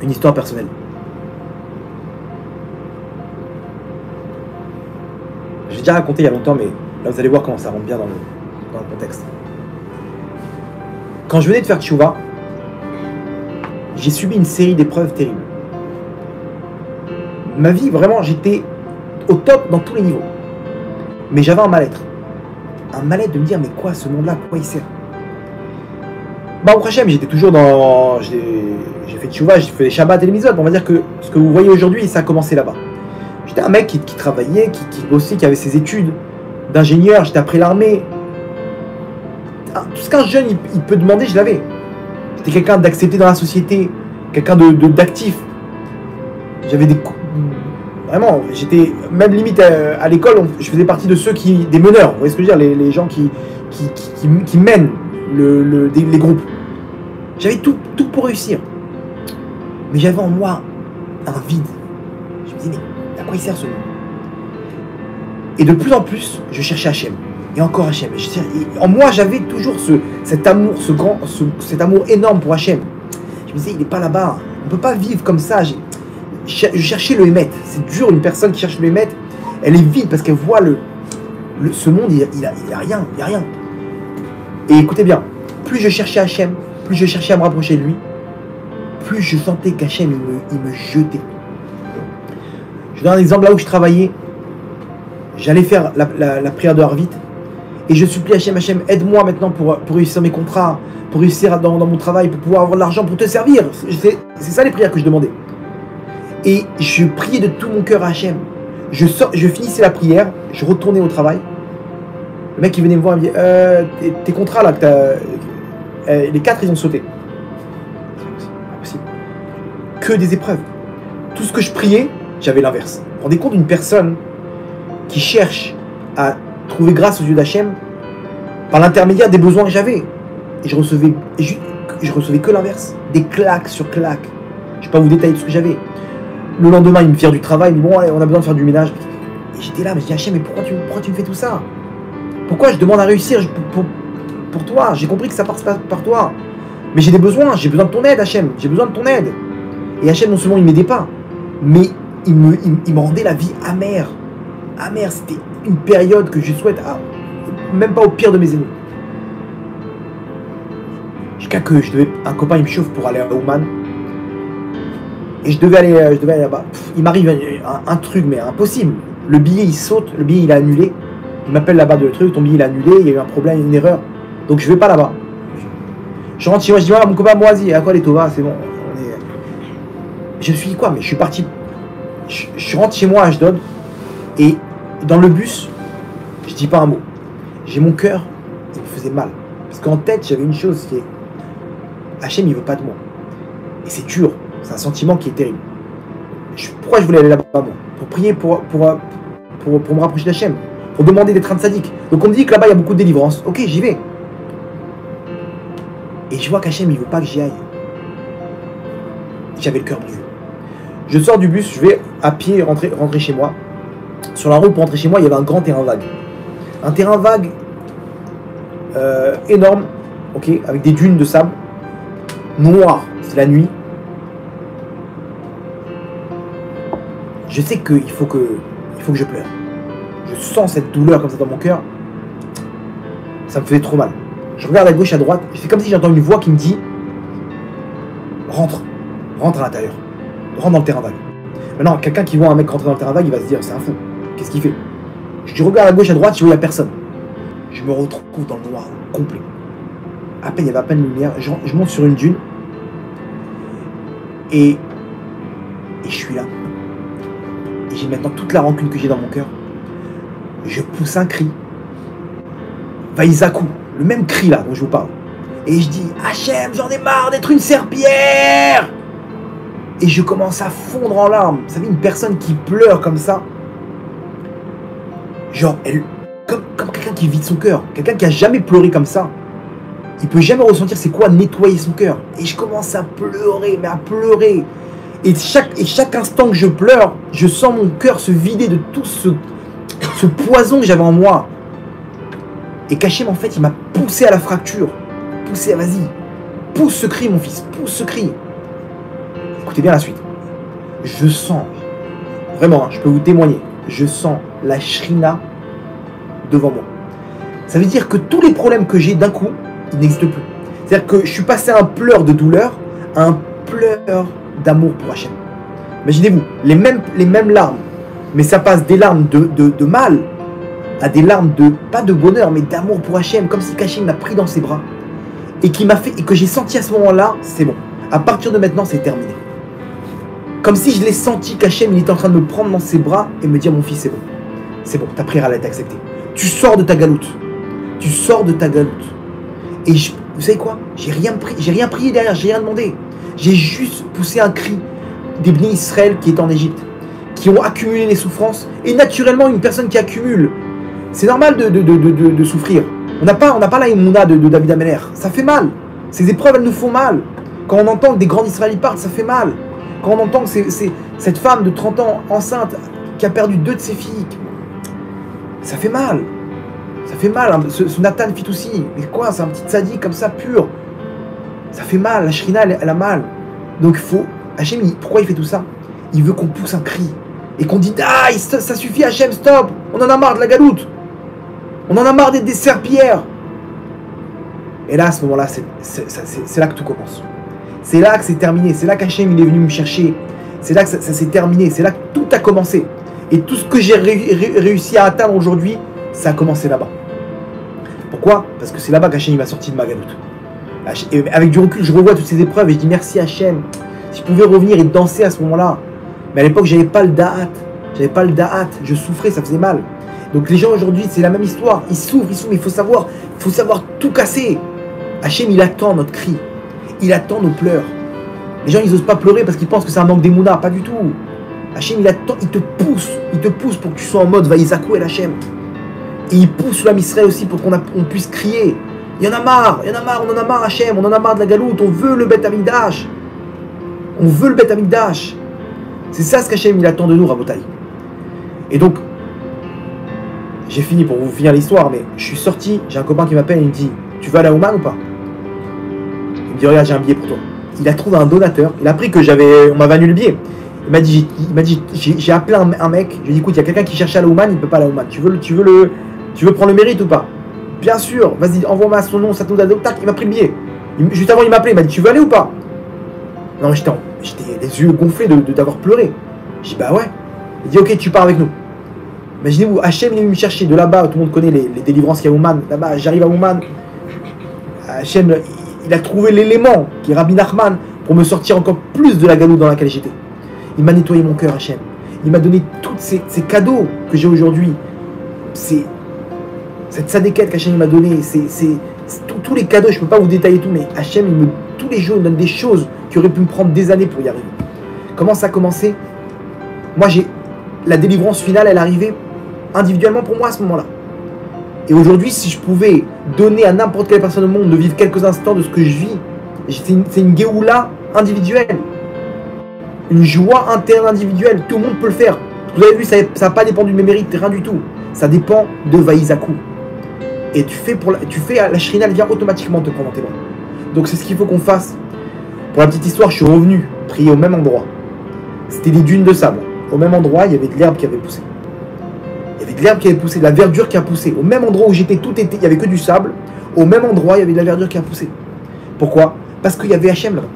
Une histoire personnelle. J'ai déjà raconté il y a longtemps, mais là vous allez voir comment ça rentre bien dans le contexte. Quand je venais de faire Tchouva, j'ai subi une série d'épreuves terribles. Ma vie, vraiment, j'étais au top dans tous les niveaux. Mais j'avais un mal-être. Un mal-être de me dire, mais quoi, ce monde-là, quoi il sert? Bah, au Hachem, j'étais toujours dans... J'ai fait Tchouva, j'ai fait les Shabbats et les Mitzvot. On va dire que ce que vous voyez aujourd'hui, ça a commencé là-bas. J'étais un mec qui travaillait, qui bossait, qui avait ses études d'ingénieur. J'étais après l'armée. Tout ce qu'un jeune, il peut demander, je l'avais. J'étais quelqu'un d'accepté dans la société, quelqu'un d'actif. J'avais des... Vraiment, j'étais même limite à l'école, je faisais partie de ceux des meneurs, vous voyez ce que je veux dire, les gens qui mènent les groupes. J'avais tout pour réussir. Mais j'avais en moi un vide. Je me disais, mais à quoi il sert ce monde? Et de plus en plus, je cherchais Hachem. Et encore Hachem. En moi, j'avais toujours cet amour, cet amour énorme pour Hachem. Je me disais, il n'est pas là-bas. On ne peut pas vivre comme ça. Je cherchais le Hémet. C'est dur, une personne qui cherche le Hémet, elle est vide parce qu'elle voit ce monde, il n'y a rien, il n'y a rien. Et écoutez bien, plus je cherchais Hachem, plus je cherchais à me rapprocher de lui, plus je sentais qu'Hachem, il me jetait. Je vous donne un exemple, là où je travaillais, j'allais faire la prière de Harvit, et je supplie Hachem, aide-moi maintenant pour réussir mes contrats, pour réussir dans mon travail, pour pouvoir avoir de l'argent pour te servir. C'est ça les prières que je demandais. Et je priais de tout mon cœur à Hachem. Je finissais la prière, je retournais au travail. Le mec il venait me voir, il me dit tes contrats là, les 4 ils ont sauté. C'est impossible. Que des épreuves. Tout ce que je priais, j'avais l'inverse. Vous vous rendez compte d'une personne qui cherche à trouver grâce aux yeux d'Hachem par l'intermédiaire des besoins que j'avais. Et je recevais que l'inverse. Des claques sur claques. Je ne vais pas vous détailler tout ce que j'avais. Le lendemain, il me vire du travail, il me dit bon, allez, on a besoin de faire du ménage. Et j'étais là, mais je dis Hachem, mais pourquoi tu me fais tout ça? Pourquoi je demande à réussir pour toi? J'ai compris que ça passe pas par toi. Mais j'ai des besoins, j'ai besoin de ton aide, Hachem. J'ai besoin de ton aide. Et Hachem, non seulement il m'aidait pas, mais il me rendait la vie amère. Amère, c'était une période que je souhaite même pas au pire de mes ennemis. Jusqu'à que un copain il me chauffe pour aller à Ouman. Et je devais aller là-bas. Il m'arrive un truc, mais impossible. Le billet, il saute. Le billet, il est annulé. Il m'appelle là-bas de truc. Ton billet, il est annulé. Il y a eu un problème, une erreur. Donc, je vais pas là-bas. Je rentre chez moi. Je dis, voilà, mon copain, moi, vas-y. À quoi les Tova? C'est bon. Je me suis dit quoi? Mais je suis parti. Je rentre chez moi à Ashdod. Et dans le bus, je dis pas un mot. J'ai mon cœur, il me faisait mal. Parce qu'en tête, j'avais une chose qui est Hachem, il veut pas de moi. Et c'est dur. C'est un sentiment qui est terrible. Pourquoi je voulais aller là-bas, moi? Pour prier, pour me rapprocher d'Hachem, pour demander d'être un tzaddik. Donc on me dit que là-bas il y a beaucoup de délivrance. Ok, j'y vais. Et je vois qu'Hachem il veut pas que j'y aille. J'avais le cœur brûlé. Je sors du bus, je vais à pied rentrer chez moi. Sur la route pour rentrer chez moi, il y avait un grand terrain vague. Un terrain vague énorme, ok, avec des dunes de sable, noir, c'est la nuit. Je sais qu'il faut que je pleure. Je sens cette douleur comme ça dans mon cœur. Ça me faisait trop mal. Je regarde à gauche, à droite. C'est comme si j'entends une voix qui me dit rentre à l'intérieur. Rentre dans le terrain vague. Maintenant, quelqu'un qui voit un mec rentrer dans le terrain vague, il va se dire c'est un fou. Qu'est-ce qu'il fait? Je regarde à gauche, à droite, je vois il n'y a personne. Je me retrouve dans le noir complet. À peine, il y avait à peine de lumière. Je monte sur une dune. Et je suis là. Et j'ai maintenant toute la rancune que j'ai dans mon cœur. Je pousse un cri. Vaïzakou, le même cri là dont je vous parle. Et je dis Hachem, j'en ai marre d'être une serpillière. Et je commence à fondre en larmes. Vous savez, une personne qui pleure comme ça, genre, comme quelqu'un qui vide son cœur, quelqu'un qui a jamais pleuré comme ça, il peut jamais ressentir c'est quoi nettoyer son cœur. Et je commence à pleurer, mais à pleurer. Et chaque instant que je pleure, je sens mon cœur se vider de tout ce poison que j'avais en moi. Et Hachem, en fait, il m'a poussé à la fracture. Poussé, vas-y. Pousse ce cri, mon fils. Pousse ce cri. écoutez bien la suite. Je sens, vraiment, hein, je peux vous témoigner, je sens la Shrina devant moi. Ça veut dire que tous les problèmes que j'ai d'un coup, ils n'existent plus. C'est-à-dire que je suis passé à un pleur de douleur, à un pleur d'amour pour Hachem. Imaginez-vous, les mêmes larmes, mais ça passe des larmes de mal à des larmes pas de bonheur, mais d'amour pour Hachem, comme si Hachem m'a pris dans ses bras et qui m'a fait, et que j'ai senti à ce moment-là, c'est bon. À partir de maintenant, c'est terminé. Comme si je l'ai senti qu'Hachem, il était en train de me prendre dans ses bras et me dire, mon fils, c'est bon, ta prière, elle est acceptée. Tu sors de ta galoute. Tu sors de ta galoute. Et vous savez quoi? J'ai rien prié derrière, j'ai rien demandé. J'ai juste poussé un cri des Bnei Israël qui est en Égypte, qui ont accumulé les souffrances. Et naturellement, une personne qui accumule, c'est normal de souffrir. On n'a pas la Emouna de David Ameller. Ça fait mal. Ces épreuves, elles nous font mal. Quand on entend que des grands Israélites partent, ça fait mal. Quand on entend que c'est cette femme de 30 ans, enceinte, qui a perdu 2 de ses filles, ça fait mal. Ça fait mal. Hein. Ce Nathan Fitoussi, mais quoi, c'est un petit sadique comme ça, pur. Ça fait mal. La Shrina, elle a mal. Donc, Hachem, pourquoi il fait tout ça? Il veut qu'on pousse un cri. Et qu'on dit, ah, ça suffit, Hachem, stop. On en a marre de la galoute. On en a marre des serpillères. Et là, à ce moment-là, c'est là que tout commence. C'est là que c'est terminé. C'est là qu'Hachem, il est venu me chercher. C'est là que ça s'est terminé. C'est là que tout a commencé. Et tout ce que j'ai réussi à atteindre aujourd'hui, ça a commencé là-bas. Pourquoi? Parce que c'est là-bas qu'Hachem m'a sorti de ma galoute. Et avec du recul, je revois toutes ces épreuves et je dis merci Hachem. Si je pouvais revenir et danser à ce moment-là. Mais à l'époque, j'avais pas le da'at. J'avais pas le da'at. Je souffrais, ça faisait mal. Donc les gens aujourd'hui, c'est la même histoire. Ils souffrent, mais il faut savoir tout casser. Hachem, il attend notre cri. Il attend nos pleurs. Les gens, ils n'osent pas pleurer parce qu'ils pensent que c'est un manque d'émouna. Pas du tout. Hachem, il attend, il te pousse pour que tu sois en mode Vaïzakou el Hachem. Et il pousse l'âme Israël aussi pour qu'on puisse crier. Il y en a marre, on en a marre Hachem, on en a marre de la galoute, on veut le Beth Amikdash. On veut le Beth Amikdash. C'est ça ce qu'Hachem il attend de nous, Rabotai. Et donc, j'ai fini pour vous finir l'histoire, mais je suis sorti, j'ai un copain qui m'appelle et il me dit, tu vas à la Ouman ou pas? Il me dit, regarde, j'ai un billet pour toi. Il a trouvé un donateur, il a appris que on m'avait annulé le billet. Il m'a dit, j'ai appelé un mec, je lui ai dit, écoute, il y a quelqu'un qui cherche à la Ouman, il ne peut pas à la Ouman. Tu veux prendre le mérite ou pas? Bien sûr, vas-y, envoie-moi son nom, sa tac, il m'a pris le billet. Juste avant, il m'a appelé, il m'a dit, tu veux aller ou pas? Non, j'étais les yeux gonflés d'avoir pleuré. J'ai dit, bah ouais. Il dit, ok, tu pars avec nous. Imaginez-vous, Hachem il est venu me chercher de là-bas, tout le monde connaît les délivrances qu'il y a à Ouman. Là-bas, j'arrive à Ouman. Hachem, il a trouvé l'élément, qui est Rabbi Nachman, pour me sortir encore plus de la galoute dans laquelle j'étais. Il m'a nettoyé mon cœur, Hachem. Il m'a donné tous ces cadeaux que j'ai aujourd'hui. C'est cette sadéquette qu'Hachem m'a donné. Tous les cadeaux, je ne peux pas vous détailler tout, mais Hachem, tous les jours, il me donne des choses qui auraient pu me prendre des années pour y arriver. Comment ça a commencé? Moi, la délivrance finale, elle arrivait individuellement pour moi à ce moment-là. Et aujourd'hui, si je pouvais donner à n'importe quelle personne au monde de vivre quelques instants de ce que je vis, c'est une Géoula individuelle. Une joie interne individuelle. Tout le monde peut le faire. Vous avez vu, ça n'a pas dépendu de mes mérites, rien du tout. Ça dépend de Vaïzakou. Et tu fais la Shrina, elle vient automatiquement te prendre dans tes bras. Donc c'est ce qu'il faut qu'on fasse. Pour la petite histoire, je suis revenu prier au même endroit. C'était des dunes de sable. Au même endroit, il y avait de l'herbe qui avait poussé. Il y avait de l'herbe qui avait poussé, de la verdure qui a poussé. Au même endroit où j'étais tout été, il n'y avait que du sable. Au même endroit, il y avait de la verdure qui a poussé. Pourquoi? Parce qu'il y avait Hachem là-bas.